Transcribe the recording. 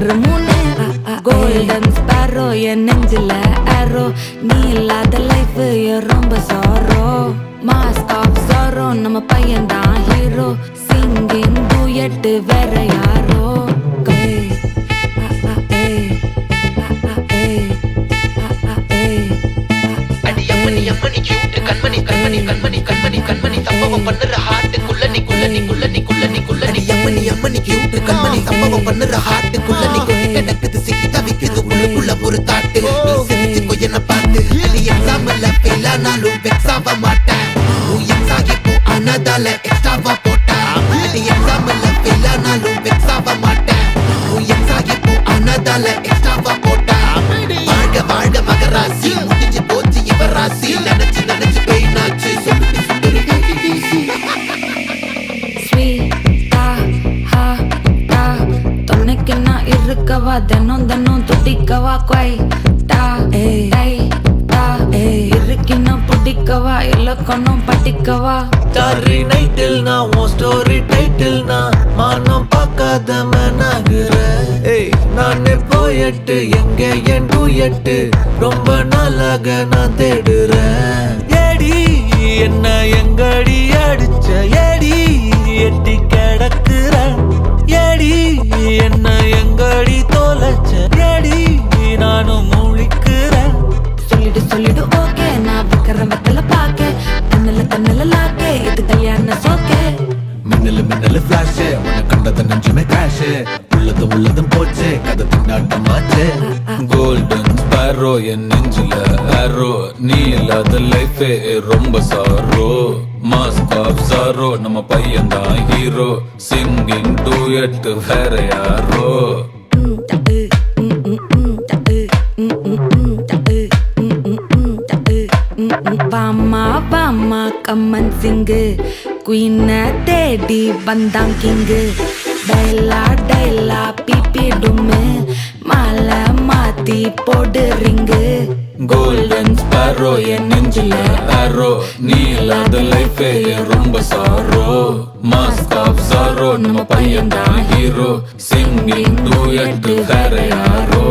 பறக்குற மூணு golden sparrow என் நெஞ்சில ஆரோ நீ இல்லாத லைஃப் ரொம்ப சாரோ மாஸ்க் ஆஃப் சாரோ நம்ம பையன் தான் ஹீரோ சிங்கிங் டூயட் வேற யாரோ கண்மணி கண்மணி கண்மணி கண்மணி கண்மணி சம்பவம் பண்ணுற ஹார்ட்டுக்குள்ள நீ குள்ள நீ குள்ள நீ குள்ள நீ குள்ள நீ அம்மனி அம்மனி கியூட் கண்மணி சம்பவம் பண்ணுற ஹார்ட்டுக்குள்ள நீ கிடக்குது சிக்கி தவிக்குது உள்ளுக்குள்ள ஒரு தாட்டு நீ சிரிச்சுக்கோ என்ன பார்த்து நீ எக்ஸாம்ல ஃபெயில் ஆனாலும் வெக்ஸ் ஆக மாட்டேன் நீ எக்ஸ் ஆகி போ ஆனதால எக்ஸ்ட்ராவா போட்டா நீ எக்ஸாம்ல ஃபெயில் ஆனாலும் வெக்ஸ் ஆக மாட்டேன் நீ எக்ஸ் ஆகி போ ஆனதால எக்ஸ்ட்ராவா போட்டா வாழ்க வாழ்க மகராசி முடிஞ்சு போச்சு இவ ராசி நினைச்சு நினைச்சு பெயினாச்சு சொல்லிட்டு சுந்தரி ஸ்வீட்டா ஹா டா துணைக்கு நான் இருக்கவா தினம் தினம் துடிக்கவா குவை டா டை டா இருக்கினா பிடிக்கவா இலக்கணம் படிக்கவா ஸ்டாரி நைட்டில் நான் உன் ஸ்டோரி டைட்டில் நான் மானம் பார்க்காத மனாகுற நானே போயட்டு எங்க என் டூயட்டு ரொம்ப நாளாக நான் தேடுறேன் ஏடி என்ன எங்கடி அடிச்ச ஏடி எட்டி கிடக்குற ஏடி என்ன எங்கடி தொலைச்ச ஏடி நானும் முழிக்கிறேன் சொல்லிடு ஓகே நான் வைக்கிற வெத்தல பாக்க தன்னல லாக்கே இது கல்யாண சோக்கே மின்னலு மின்னலு ஃபிளாஷ் உன்னை கண்டத நெஞ்சுமே கிராஷ் உள்ளதும் போச்சு கதை திண்டாட்டமாச்சு கோல்டன் ஸ்பாரோ என் நெஞ்சில ஆரோ நீ இல்லாத லைஃபே ரொம்ப சாரோ மாஸ்க் ஆஃப் சாரோ நம்ம பையன் தான் ஹீரோ சிங்கிங் டூயட் வேற யாரோ வாமா வாமா கம்மன் சிங்கு குயின தேடி வந்தான் கிங்கு டைலா டைலா பிபி டும்மு மாலை மாத்தி போடு ரிங்கு கோல்டன் ஸ்பாரோ என் நெஞ்சில ஆரோ நீ இல்லாத லைஃபே ரொம்ப சாரோ மாஸ்க் ஆஃப் சாரோ நம்ம பையன் தான் ஹீரோ சிங்கிங் டூயட் வேற யாரோ